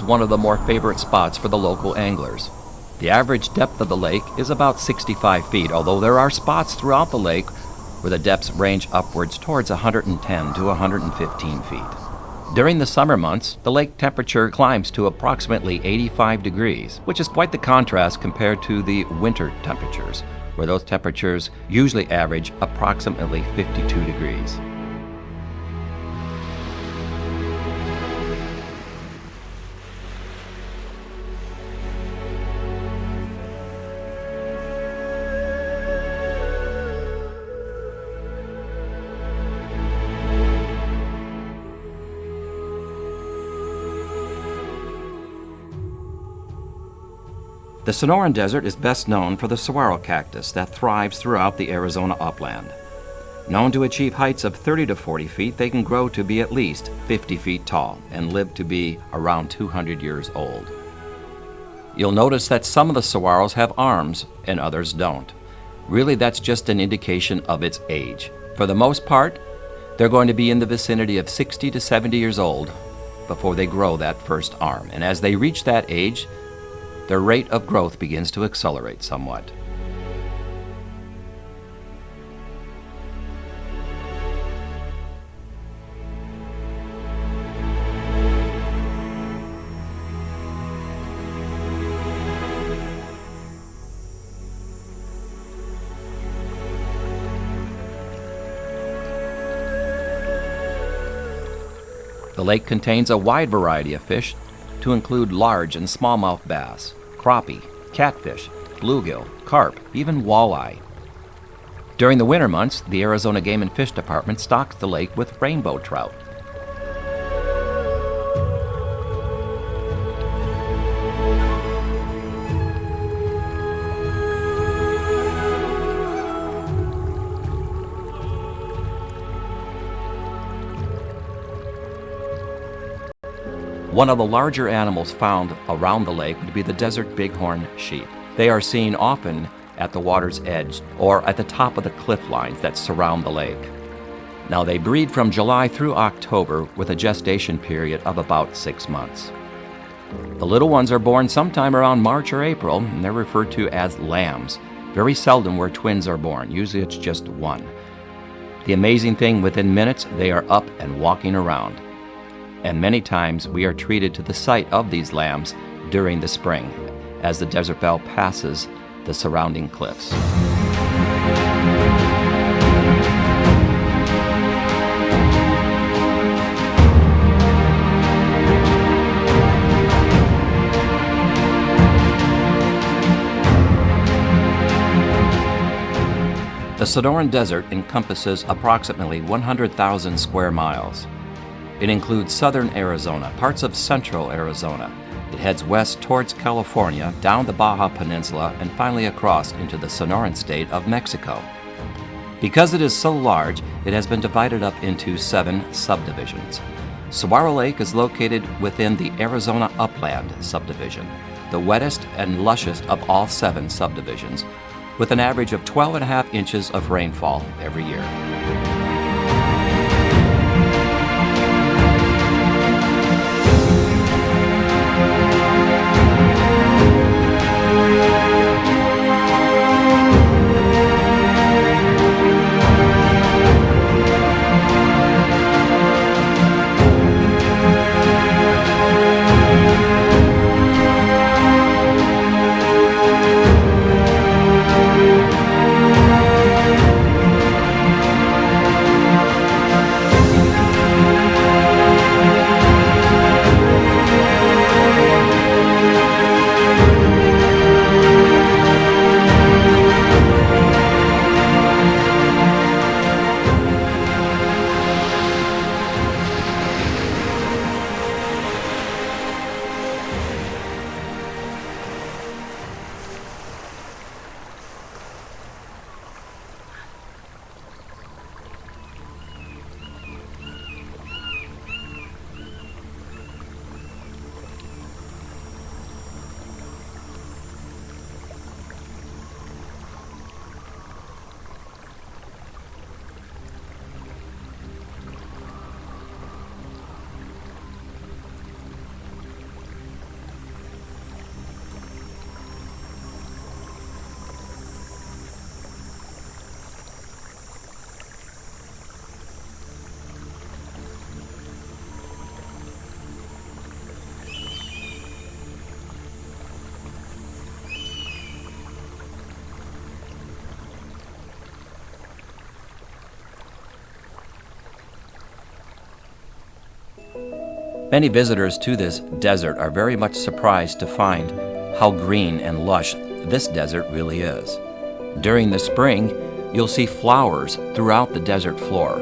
one of the more favorite spots for the local anglers. The average depth of the lake is about 65 feet, although there are spots throughout the lake where the depths range upwards towards 110 to 115 feet. During the summer months, the lake temperature climbs to approximately 85 degrees, which is quite the contrast compared to the winter temperatures, where those temperatures usually average approximately 52 degrees. The Sonoran Desert is best known for the saguaro cactus that thrives throughout the Arizona upland. Known to achieve heights of 30 to 40 feet, they can grow to be at least 50 feet tall and live to be around 200 years old. You'll notice that some of the saguaros have arms and others don't. Really, that's just an indication of its age. For the most part, they're going to be in the vicinity of 60 to 70 years old before they grow that first arm. And as they reach that age, their rate of growth begins to accelerate somewhat. The lake contains a wide variety of fish, to include large and smallmouth bass, crappie, catfish, bluegill, carp, even walleye. During the winter months, the Arizona Game and Fish Department stocks the lake with rainbow trout. One of the larger animals found around the lake would be the desert bighorn sheep. They are seen often at the water's edge or at the top of the cliff lines that surround the lake. Now, they breed from July through October with a gestation period of about 6 months. The little ones are born sometime around March or April, and they're referred to as lambs. Very seldom where twins are born. Usually it's just one. The amazing thing, within minutes, they are up and walking around. And many times we are treated to the sight of these lambs during the spring as the desert belle passes the surrounding cliffs. The Sonoran Desert encompasses approximately 100,000 square miles. It includes southern Arizona, parts of central Arizona. It heads west towards California, down the Baja Peninsula, and finally across into the Sonoran state of Mexico. Because it is so large, it has been divided up into 7 subdivisions. Saguaro Lake is located within the Arizona Upland subdivision, the wettest and lushest of all 7 subdivisions, with an average of 12.5 inches of rainfall every year. Many visitors to this desert are very much surprised to find how green and lush this desert really is. During the spring, you'll see flowers throughout the desert floor.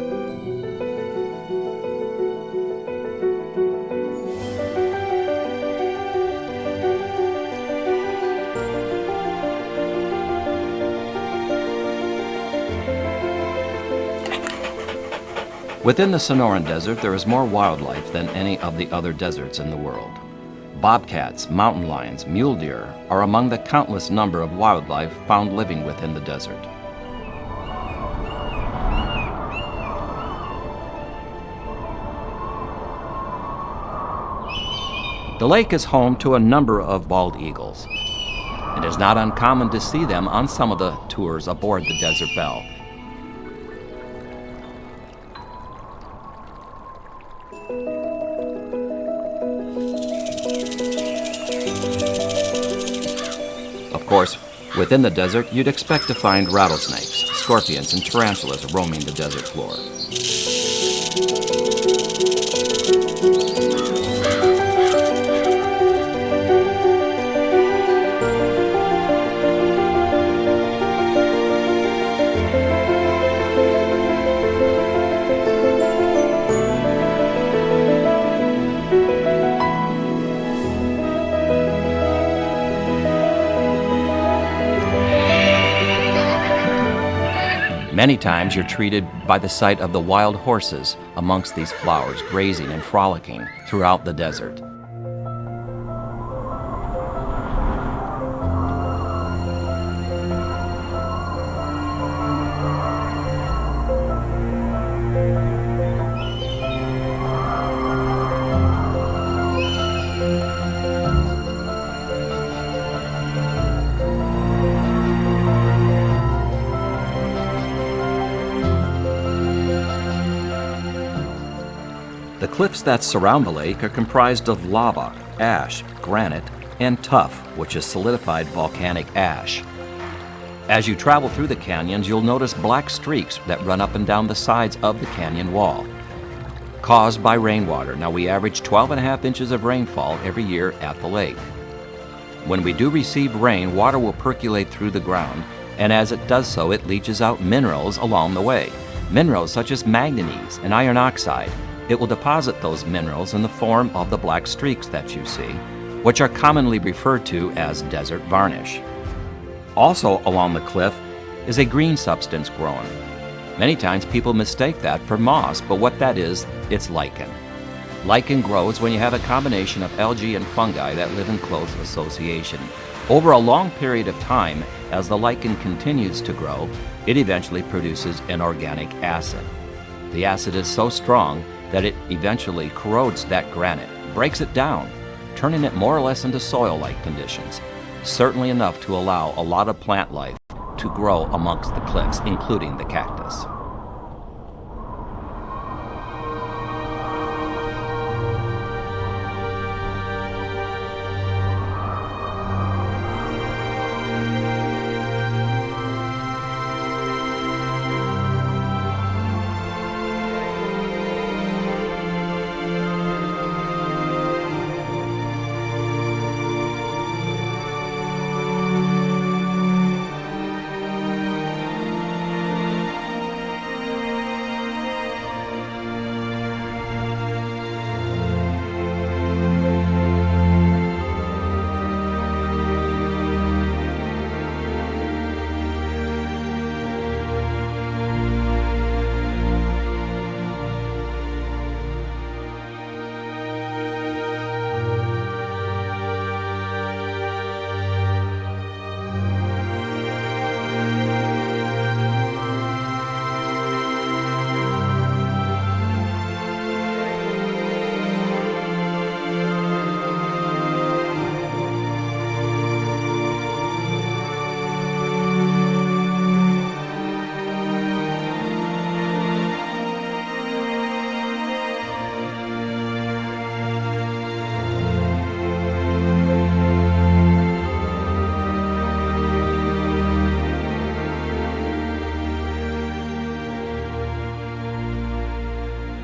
Within the Sonoran Desert, there is more wildlife than any of the other deserts in the world. Bobcats, mountain lions, mule deer are among the countless number of wildlife found living within the desert. The lake is home to a number of bald eagles. It is not uncommon to see them on some of the tours aboard the Desert Belle. Of course, within the desert, you'd expect to find rattlesnakes, scorpions, and tarantulas roaming the desert floor. Many times you're treated by the sight of the wild horses amongst these flowers, grazing and frolicking throughout the desert. The cliffs that surround the lake are comprised of lava, ash, granite, and tuff, which is solidified volcanic ash. As you travel through the canyons, you'll notice black streaks that run up and down the sides of the canyon wall, caused by rainwater. Now, we average 12.5 inches of rainfall every year at the lake. When we do receive rain, water will percolate through the ground, and as it does so, it leaches out minerals along the way. Minerals such as manganese and iron oxide. It will deposit those minerals in the form of the black streaks that you see, which are commonly referred to as desert varnish. Also along the cliff is a green substance growing. Many times people mistake that for moss, but what that is, it's lichen. Lichen grows when you have a combination of algae and fungi that live in close association. Over a long period of time, as the lichen continues to grow, it eventually produces an organic acid. The acid is so strong that it eventually corrodes that granite, breaks it down, turning it more or less into soil-like conditions, certainly enough to allow a lot of plant life to grow amongst the cliffs, including the cactus.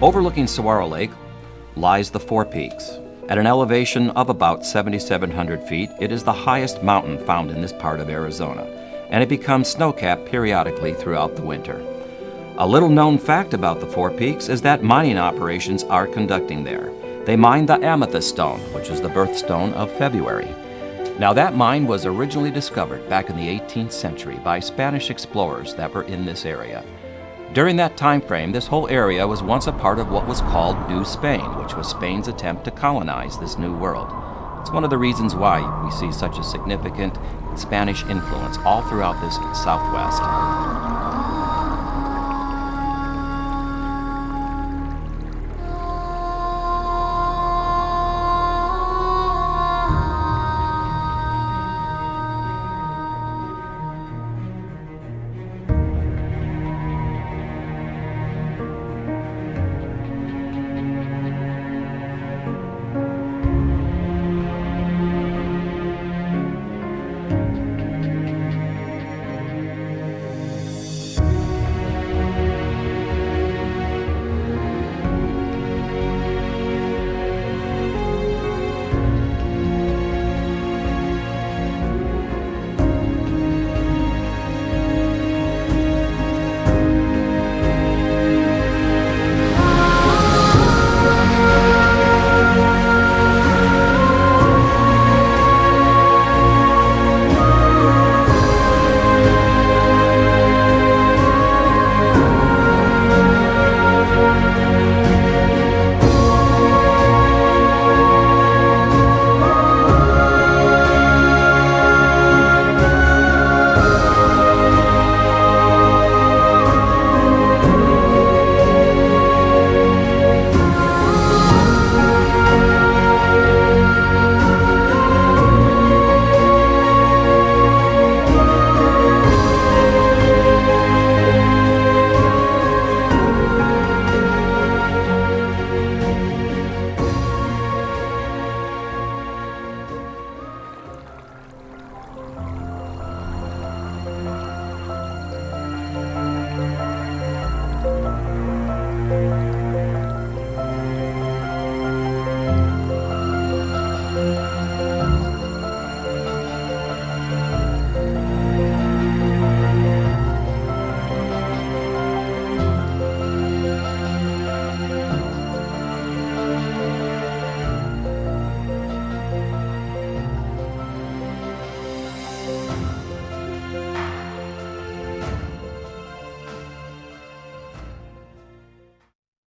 Overlooking Saguaro Lake lies the Four Peaks. At an elevation of about 7,700 feet, it is the highest mountain found in this part of Arizona, and it becomes snow-capped periodically throughout the winter. A little-known fact about the Four Peaks is that mining operations are conducting there. They mine the amethyst stone, which is the birthstone of February. Now, that mine was originally discovered back in the 18th century by Spanish explorers that were in this area. During that time frame, this whole area was once a part of what was called New Spain, which was Spain's attempt to colonize this new world. It's one of the reasons why we see such a significant Spanish influence all throughout this Southwest.